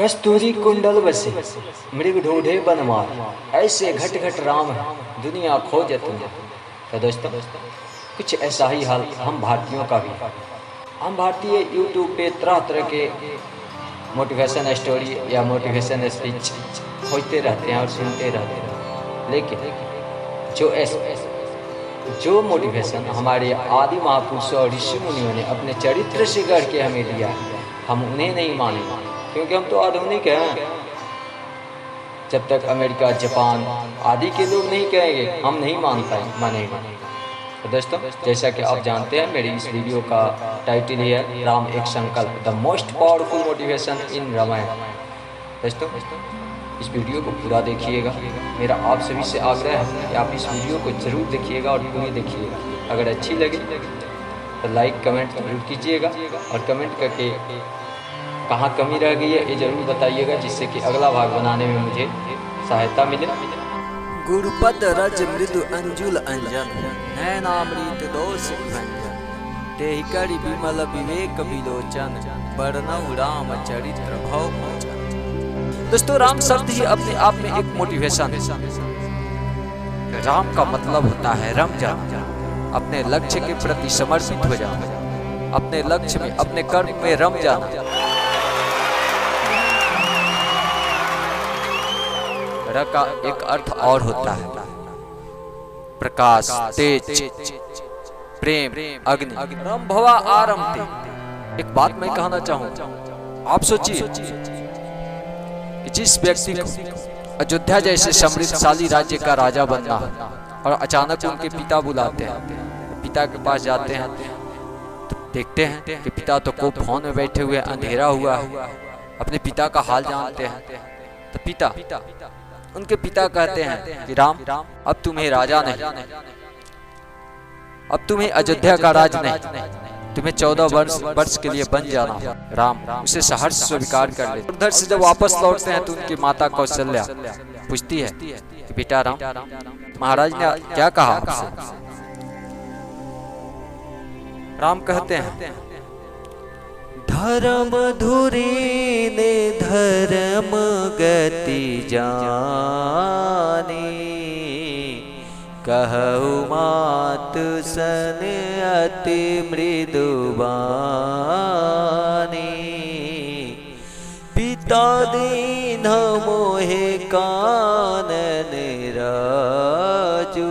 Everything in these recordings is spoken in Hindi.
कस्तूरी कुंडल बसे मृग ढूंढे बनमार, ऐसे घट घट राम है दुनिया खोजत में। तो दोस्तों कुछ ऐसा ही हाल हम भारतीयों का भी। हम भारतीय यूट्यूब पे तरह तरह के मोटिवेशन स्टोरी या मोटिवेशन स्पीच खोजते रहते हैं और सुनते रहते हैं, लेकिन जो मोटिवेशन हमारे आदि महापुरुषों और ऋषि मुनियों ने अपने चरित्र से गढ़ के हमें दिया है, हम उन्हें नहीं मानेंगे क्योंकि हम तो आधुनिक हैं। जब तक अमेरिका, जापान आदि के लोग नहीं कहेंगे हम नहीं मानेंगे। तो दोस्तों जैसा कि आप जानते हैं, मेरी इस वीडियो का टाइटल है राम एक संकल्प, the most powerful motivation in Ramayana. दोस्तों इस वीडियो को पूरा देखिएगा। मेरा आप सभी से आग्रह है कि आप इस वीडियो को जरूर देखिएगा और पूरी देखिएगा। अगर अच्छी लगे तो लाइक कमेंट जरूर कीजिएगा और कमेंट करके कहाँ कमी रह गई है ये जरूर बताइएगा, जिससे कि अगला भाग बनाने में मुझे सहायता मिले। गुरुपद रज मृदु अंजुल अंजन, नैनामृत दोष भंजन, तेहि करि विमल विवेक विलोचन, वर्णौ राम चरित्र भव मोचन। दोस्तों राम शब्द ही अपने आप में एक मोटिवेशन है। राम का मतलब होता है रम जाना, अपने लक्ष्य के प्रति समर्पित हो जाना, अपने लक्ष्य में अपने कर्म में रम जाना। र का एक अर्थ और होता है प्रकाश, तेज, प्रेम, अग्नि। रम भवा आरंभते। एक बात मैं कहना चाहूँ, आप सोचिए कि जिस व्यक्ति को अयोध्या जैसे समृद्धशाली राज्य का राजा बनना है और अचानक उनके पिता बुलाते हैं, पिता के पास जाते हैं तो देखते हैं कि पिता तो को फोन में बैठे हुए, अंधेरा हुआ है, अपने पिता का हाल जानते हैं। तो उनके पिता कहते हैं कि राम अब तुम्हें राजा नहीं, अब तुम्हें अयोध्या का राज नहीं, तुम्हें 14 वर्ष के लिए बन जाना। राम उसे सहर्ष स्वीकार कर ले। उधर से जब वापस लौटते हैं तो उनकी माता कौशल्या पूछती है कि बेटा राम, महाराज ने क्या कहा आपसे? राम कहते हैं धर्म धुरी ने धर्म गति जानी, कहु मातु सन अति मृदु बानी, पिता दीन मोहे कानन राजू,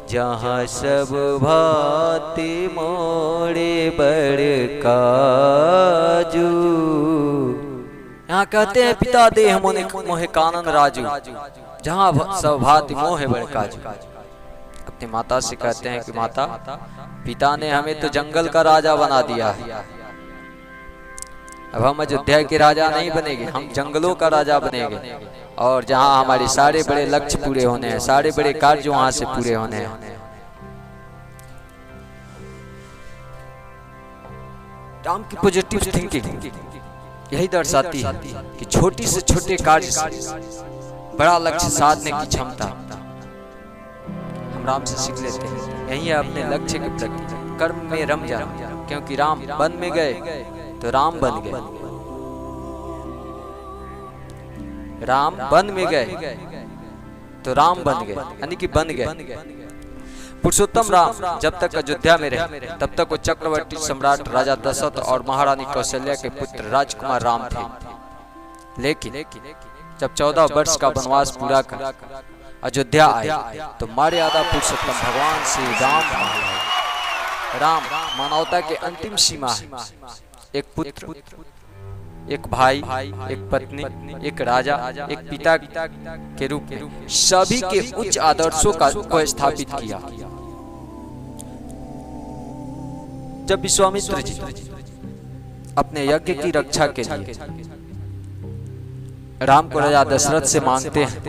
जहाँ सब भांति मोड़े बड़ काजू। यहाँ कहते हैं पिता देह मोहे कानन राजू, जहाँ सब भांति मोहे बड़ काजू। अपनी माता से कहते हैं कि माता, पिता ने हमें तो जंगल का राजा बना दिया है, अब हम अयोध्या के राजा नहीं बनेंगे, हम जंगलों का राजा बनेंगे, और जहाँ हमारे सारे बड़े लक्ष्य पूरे होने हैं, सारे बड़े कार्य वहां से पूरे होने हैं। राम की पॉजिटिव थिंकिंग यही दर्शाती है कि छोटी से छोटे कार्य से बड़ा लक्ष्य साधने की क्षमता हम राम से सीख लेते हैं। यही है अपने लक्ष्य के प्रति कर्म में रम जाना, क्योंकि राम वन में गए तो राम बन गए, राम वन में गए तो राम बन गए, यानी कि बन गए। पुरुषोत्तम राम जब तक अयोध्या में रहे तब तक वो चक्रवर्ती सम्राट राजा दशरथ और महारानी कौशल्या के पुत्र राजकुमार राम थे। लेकिन जब 14 वर्ष का वनवास पूरा कर अयोध्या आए तो मर्यादा पुरुषोत्तम भगवान श्री राम मानवता के अंतिम सीमा है। एक पुत्र, एक भाई, एक पत्नी, एक राजा, एक पिता के रूप में सभी के उच्च आदर्शों को स्थापित किया। जब विश्वामित्र जी अपने यज्ञ की रक्षा के लिए राम को राजा दशरथ से मांगते हैं,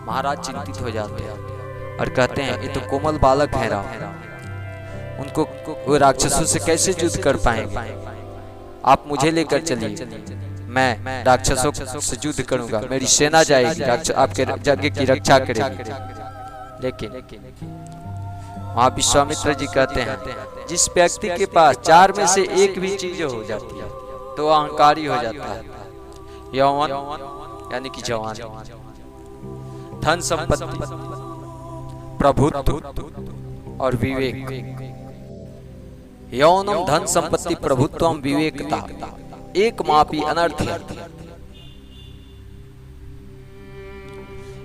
महाराज चिंतित हो जाते हैं और कहते हैं ये तो कोमल बालक है राम, उनको वो राक्षसों से कैसे युद्ध कर पाएंगे, आप मुझे लेकर चलिए, मैं राक्षसों से युद्ध करूंगा, मेरी सेना जाएगी, आपके यज्ञ की रक्षा करेगी। लेकिन वहाँ विश्वामित्र जी कहते हैं जिस व्यक्ति के पास 4 में से एक भी चीज हो जाती है तो अहंकारी हो जाता है। यौवन यानी कि जवानी, धन संपत्ति, प्रभुत्व और विवेक। यौनम धन संपत्ति प्रभुत्वम विवेकता एक मापी अनर्थ,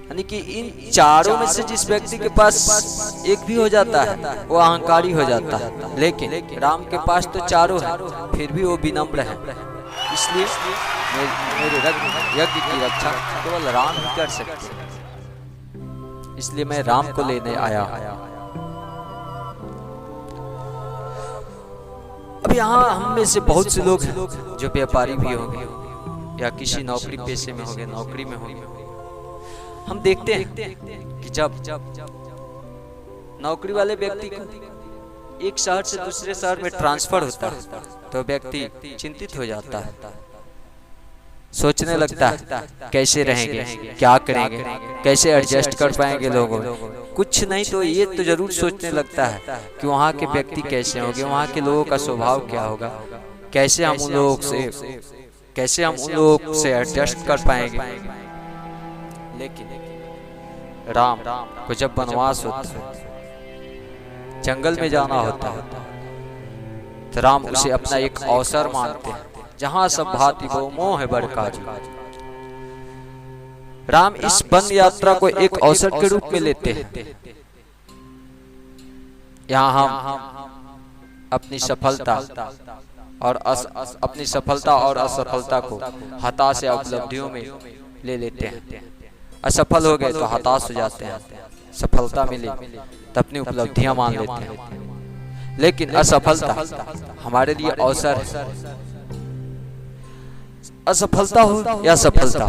यानी कि इन चारों में से जिस व्यक्ति के पास एक भी हो जाता है वो अहंकारी हो जाता है। लेकिन राम के पास तो चारों है, फिर भी वो विनम्र है। इसलिए मेरे यज्ञ की रक्षा केवल राम ही कर सकते हैं, इसलिए मैं राम को लेने आया। अब यहाँ हम में से बहुत से लोग हैं जो व्यापारी भी होंगे या किसी नौकरी पेशे में होंगे, नौकरी में होंगे। हम देखते हैं कि जब नौकरी वाले व्यक्ति को एक शहर से दूसरे शहर में ट्रांसफर होता है तो व्यक्ति चिंतित हो जाता है, सोचने लगता है कैसे रहेंगे, क्या करेंगे, कैसे एडजस्ट कर पाएंगे लोगों में। कुछ नहीं तो ये तो जरूर सोचने लगता है कि वहाँ के व्यक्ति कैसे होंगे, वहाँ के लोगों का स्वभाव क्या होगा, कैसे हम उन लोगों से एडजस्ट कर पाएंगे। लेकिन राम को जब वनवास होता है, जंगल में जाना होता है, तो राम उसे अपना एक अवसर मानते हैं। जहां सब भांति वो मोह बड़काजू। राम इस वन यात्रा को एक अवसर के रूप में लेते हैं। यहाँ हम अपनी सफलता और असफलता को हताश या उपलब्धियों में ले लेते हैं। असफल हो गए तो हताश हो जाते हैं, सफलता मिली तो अपनी उपलब्धियां मान लेते हैं। लेकिन असफलता हमारे लिए अवसर है। असफलता हो या सफलता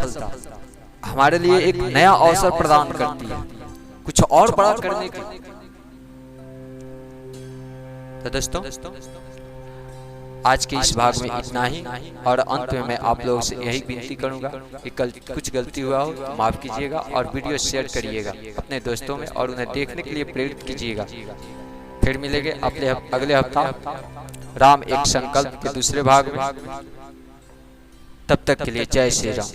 हमारे लिए एक नया अवसर प्रदान करती है, कुछ और बड़ा करने के। तो दोस्तों, आज के इस भाग में इतना ही, और अंत में मैं आप लोगों से यही विनती करूंगा कि कुछ गलती हुआ हो तो माफ कीजिएगा और वीडियो शेयर करिएगा अपने दोस्तों में और उन्हें देखने के लिए प्रेरित कीजिएगा। फिर मिलेंगे अगले हफ्ता राम एक संकल्प के दूसरे भाग में। तब तक के लिए जय श्री राम।